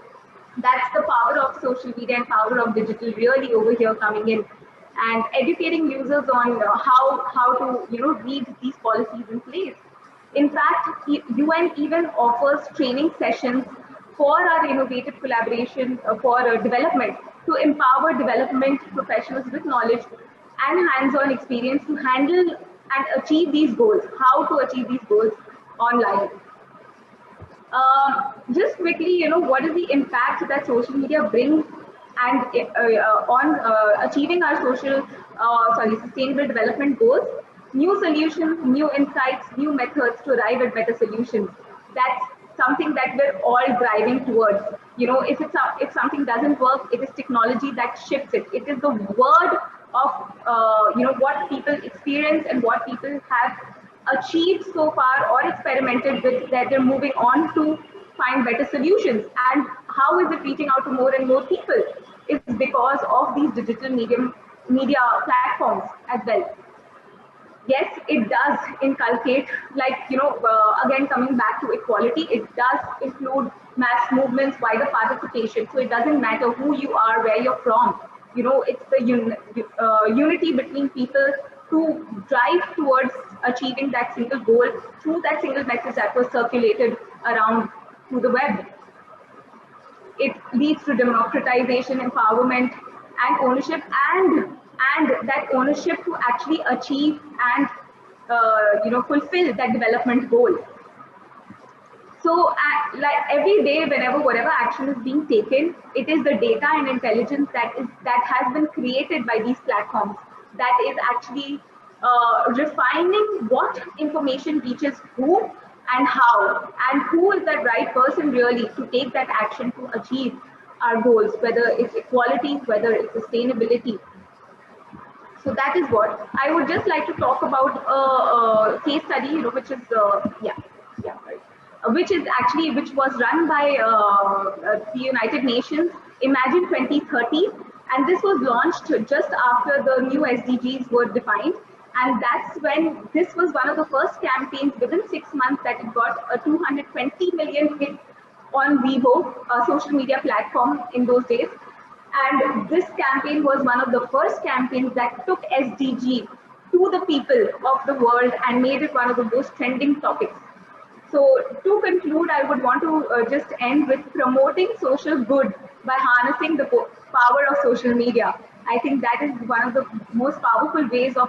that's the power of social media and power of digital really over here coming in, and educating users on how to read these policies in place. In fact, UN even offers training sessions for our innovative collaboration for development to empower development professionals with knowledge and hands-on experience to handle and achieve these goals, how to achieve these goals online. Just quickly, what is the impact that social media brings and on achieving our sustainable development goals? New solutions, new insights, new methods to arrive at better solutions. That's something that we're all driving towards. If something doesn't work, it is technology that shifts it. It is the word of what people experience and what people have achieved so far or experimented with, that they're moving on to find better solutions. And how is it reaching out to more and more people? It's because of these digital media platforms as well. Yes, it does inculcate, again, coming back to equality, it does include mass movements, wider participation. So it doesn't matter who you are, where you're from. It's the unity between people to drive towards achieving that single goal through that single message that was circulated around through the web. It leads to democratization, empowerment, and ownership, and that ownership to actually achieve and fulfill that development goal. So, like every day, whatever action is being taken, it is the data and intelligence that has been created by these platforms that is actually refining what information reaches who and how, and who is that right person really to take that action to achieve our goals, whether it's equality, whether it's sustainability. So that is what I would just like to talk about a case study, which is which was run by the United Nations, Imagine 2030, and this was launched just after the new SDGs were defined. And that's when this was one of the first campaigns within 6 months that it got a 220 million hit on Weibo, a social media platform in those days. And this campaign was one of the first campaigns that took SDG to the people of the world and made it one of the most trending topics. So to conclude, I would want to just end with promoting social good by harnessing the power of social media. I think that is one of the most powerful ways of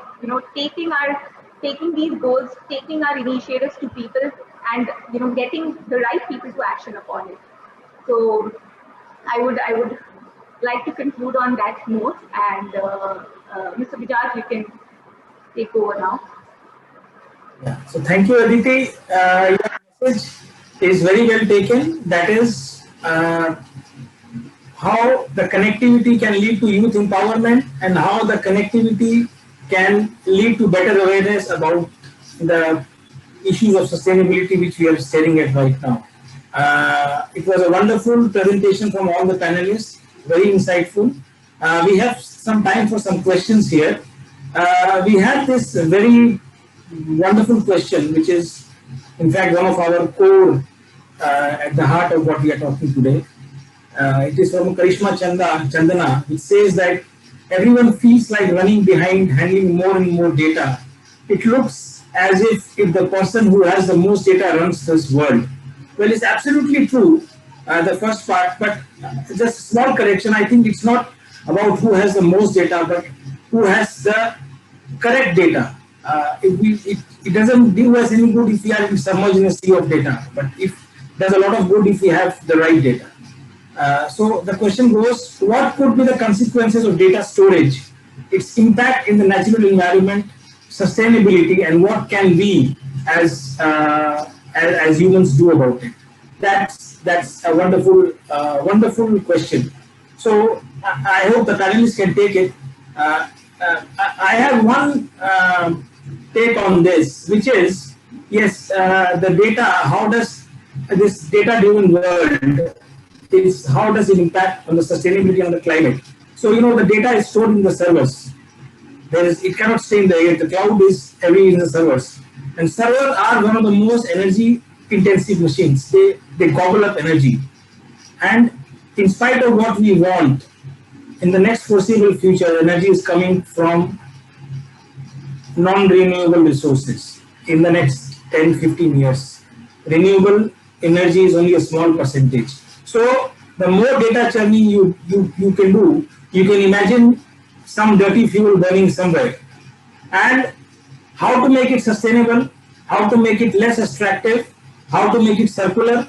taking these goals, taking our initiatives to people, and getting the right people to action upon it. So I would like to conclude on that note, and Mr. Bajaj, you can take over now. Yeah. So thank you, Aditi. Your message is very well taken. That is how the connectivity can lead to youth empowerment, and how the connectivity can lead to better awareness about the issues of sustainability which we are staring at right now. It was a wonderful presentation from all the panelists, very insightful. We have some time for some questions here. We had this very wonderful question, which is in fact one of our core at the heart of what we are talking today. It is from Karishma Chandana, which says that everyone feels like running behind, handling more and more data. It looks as if the person who has the most data runs this world. Well, it's absolutely true, the first part, but just a small correction. I think it's not about who has the most data, but who has the correct data. It doesn't do us any good if we are submerged in a sea of data, but there's a lot of good if we have the right data. So the question goes, what could be the consequences of data storage, its impact in the natural environment, sustainability, and what can we as humans do about it? That's a wonderful question. So I hope the panelists can take it. I have one take on this, which is, yes, the data, how does this data-driven world, how does it impact on the sustainability on the climate? So, the data is stored in the servers. It cannot stay in the air. The cloud is heavy in the servers. And servers are one of the most energy-intensive machines. They gobble up energy. And in spite of what we want, in the next foreseeable future, energy is coming from non-renewable resources in the next 10, 15 years. Renewable energy is only a small percentage. So the more data churning you can do, you can imagine some dirty fuel burning somewhere. And how to make it sustainable, how to make it less extractive, how to make it circular,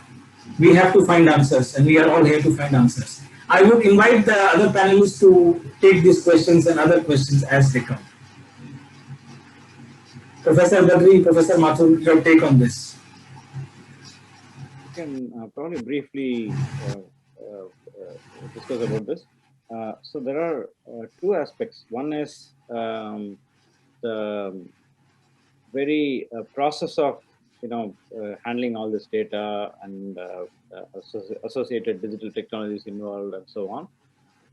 we have to find answers, and we are all here to find answers. I would invite the other panelists to take these questions and other questions as they come. Professor Badri, Professor Mathur, your take on this. You can probably briefly discuss about this. So there are two aspects. One is the very process of handling all this data and associated digital technologies involved and so on.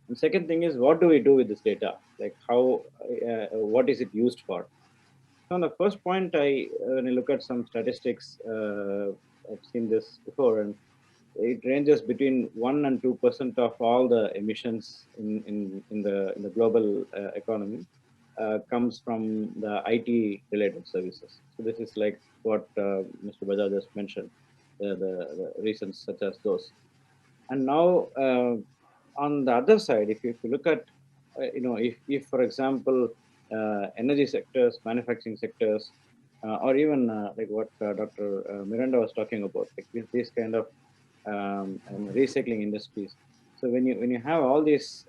And second thing is, what do we do with this data? Like how, what is it used for? So on the first point, when I look at some statistics, I've seen this before, and it ranges between 1 and 2% of all the emissions in the global economy comes from the IT related services. So this is like what Mr. Bajaj just mentioned, the reasons such as those. And now on the other side, if you look at, if for example, energy sectors, manufacturing sectors, or even like what Dr. Miranda was talking about, like this kind of recycling industries. So when you have all these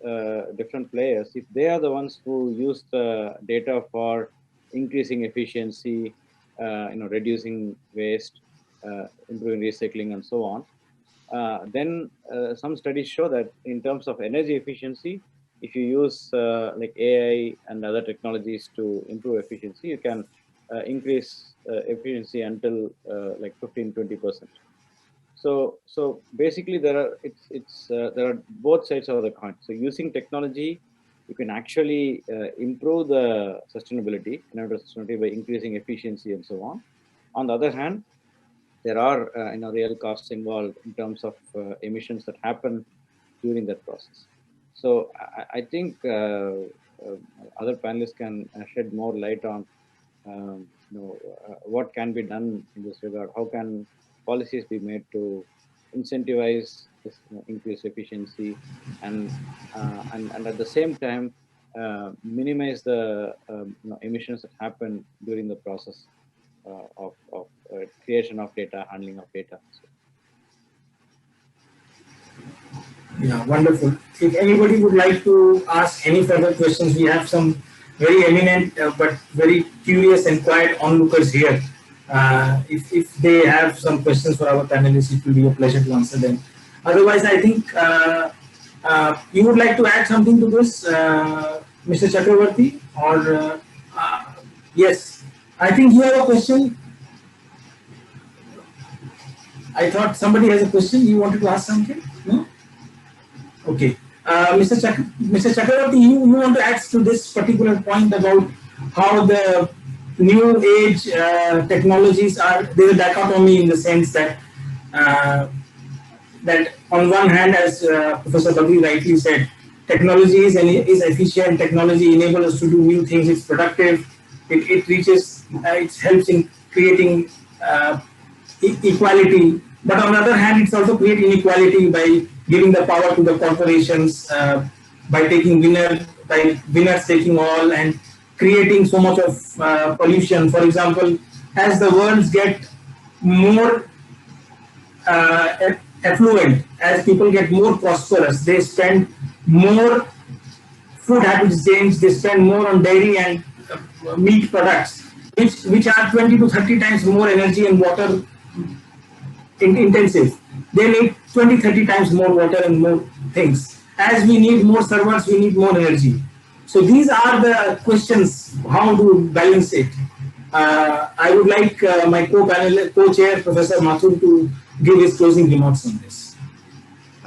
different players, if they are the ones who use the data for increasing efficiency, reducing waste, improving recycling, and so on, then some studies show that in terms of energy efficiency, if you use like AI and other technologies to improve efficiency, you can increase efficiency until like 15-20%. So basically, there are both sides of the coin. So using technology, you can actually improve the sustainability, by increasing efficiency and so on. On the other hand, there are real costs involved in terms of emissions that happen during that process. So I think other panelists can shed more light on what can be done in this regard. How can policies be made to incentivize this increased efficiency and at the same time minimize the emissions that happen during the process of creation of data, handling of data. Yeah, wonderful. If anybody would like to ask any further questions, we have some very eminent but very curious and quiet onlookers here. If they have some questions for our panelists, it will be a pleasure to answer them. Otherwise, I think you would like to add something to this, Mr. Chakravarti, or yes, I think you have a question. I thought somebody has a question. You wanted to ask something? No? Okay. Mr. Chakravarti, you want to add to this particular point about how the new age technologies are, there is a dichotomy in the sense that that on one hand, as Professor Badri rightly said, technology is efficient, technology enables us to do new things, it's productive, it reaches, it helps in creating equality. But on the other hand, it's also creating inequality by giving the power to the corporations, by winners taking all, and creating so much of pollution. For example, as the worlds get more affluent, as people get more prosperous, they spend more, food habits change, they spend more on dairy and meat products, which are 20 to 30 times more energy and water intensive. They need 20-30 times more water and more things. As we need more servers, we need more energy. So these are the questions, how to balance it. I would like my co-chair, Professor Mathur, to give his closing remarks on this.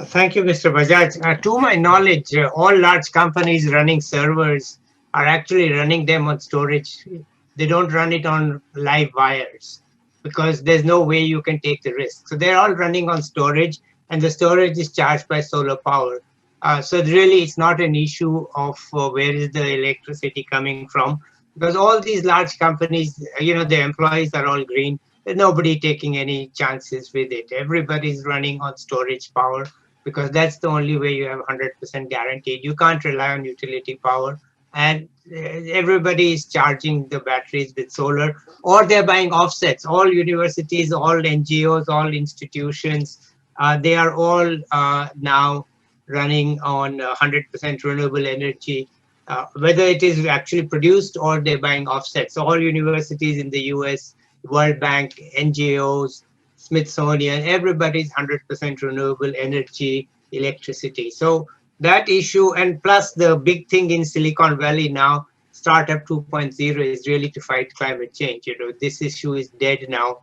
Thank you, Mr. Bajaj. To my knowledge, all large companies running servers are actually running them on storage. They don't run it on live wires because there's no way you can take the risk. So they're all running on storage, and the storage is charged by solar power. So really, it's not an issue of where is the electricity coming from, because all these large companies, the employees are all green. nobody taking any chances with it. Everybody's running on storage power because that's the only way you have 100% guaranteed. You can't rely on utility power, and everybody is charging the batteries with solar, or they're buying offsets. All universities, all NGOs, all institutions, they are all now running on 100% renewable energy, whether it is actually produced or they're buying offsets. All universities in the US, World Bank, NGOs, Smithsonian, everybody's 100% renewable energy, electricity. So that issue, and plus the big thing in Silicon Valley now, Startup 2.0, is really to fight climate change. You know, this issue is dead now.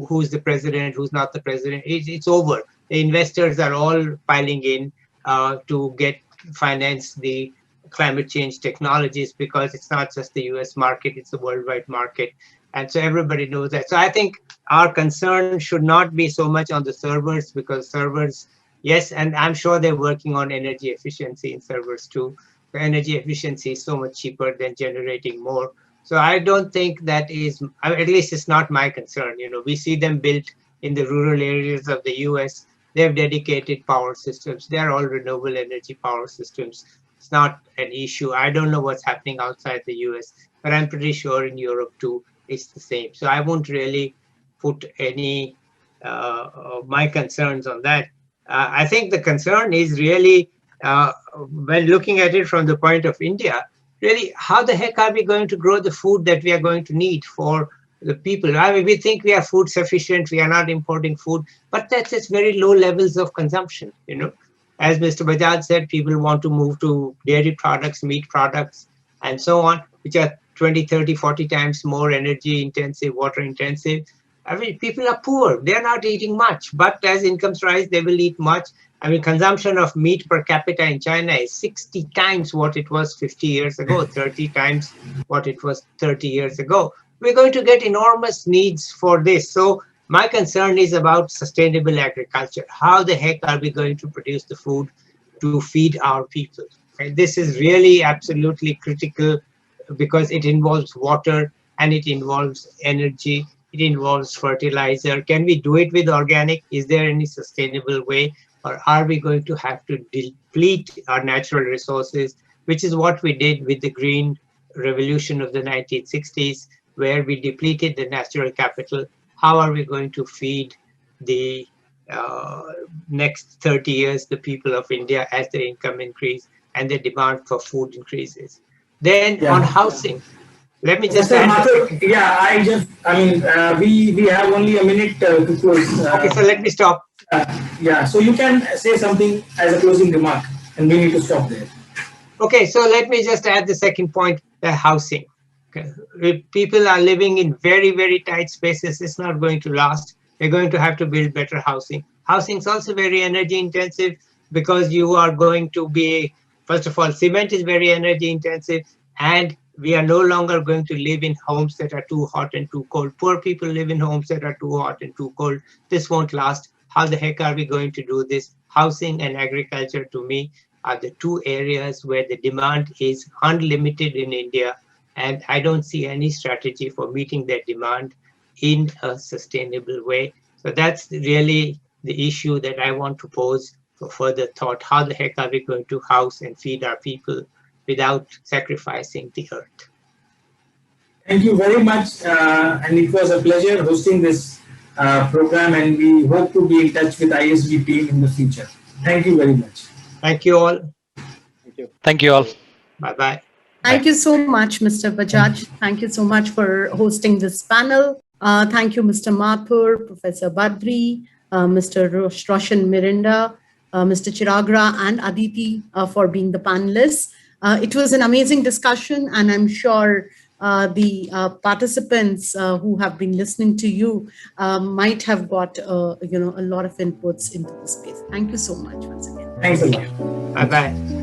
Who's the president, who's not the president, it's over. The investors are all piling in to finance the climate change technologies, because it's not just the US market, it's a worldwide market. And so everybody knows that. So I think our concern should not be so much on the servers, because servers, yes, and I'm sure they're working on energy efficiency in servers too. The energy efficiency is so much cheaper than generating more. So I don't think that is, at least it's not my concern. You know, we see them built in the rural areas of the US. They have dedicated power systems. They're all renewable energy power systems. It's not an issue. I don't know what's happening outside the US, but I'm pretty sure in Europe too, it's the same. So I won't really put any my concerns on that. I think the concern is really, when looking at it from the point of India, really, how the heck are we going to grow the food that we are going to need for the people? I mean, we think we are food sufficient, we are not importing food, but that's just very low levels of consumption, you know. As Mr. Bajaj said, people want to move to dairy products, meat products, and so on, which are 20, 30, 40 times more energy intensive, water intensive. I mean, people are poor. They're not eating much, but as incomes rise, they will eat much. I mean, consumption of meat per capita in China is 60 times what it was 50 years ago, 30 times what it was 30 years ago. We're going to get enormous needs for this. So my concern is about sustainable agriculture. How the heck are we going to produce the food to feed our people? Okay? This is really absolutely critical, because it involves water and it involves energy. It involves fertilizer. Can we do it with organic? Is there any sustainable way? Or are we going to have to deplete our natural resources, which is what we did with the Green Revolution of the 1960s, where we depleted the natural capital? How are we going to feed the next 30 years the people of India as their income increase and the demand for food increases? Then on housing, let me just add. We have only a minute to close. Okay, so let me stop. So you can say something as a closing remark, and we need to stop there. Okay, so let me just add the second point, the housing. Okay. If people are living in very, very tight spaces, it's not going to last. They're going to have to build better housing. Housing is also very energy intensive, because you are going to be, first of all, cement is very energy intensive, and we are no longer going to live in homes that are too hot and too cold. Poor people live in homes that are too hot and too cold. This won't last. How the heck are we going to do this? Housing and agriculture, to me, are the two areas where the demand is unlimited in India. And I don't see any strategy for meeting that demand in a sustainable way. So that's really the issue that I want to pose for further thought. How the heck are we going to house and feed our people without sacrificing the earth? Thank you very much. And it was a pleasure hosting this program, and we hope to be in touch with ISB team in the future. Thank you very much. Thank you all. Thank you. Thank you all. Bye-bye. Thank you so much, Mr. Bajaj. Thank you so much for hosting this panel. Thank you, Mr. Mathur, Professor Badri, Mr. Roshan Mirinda, Mr. Chiragra, and Aditi for being the panelists. It was an amazing discussion, and I'm sure the participants who have been listening to you might have got a lot of inputs into the space. Thank you so much once again. Thanks a lot. Bye-bye.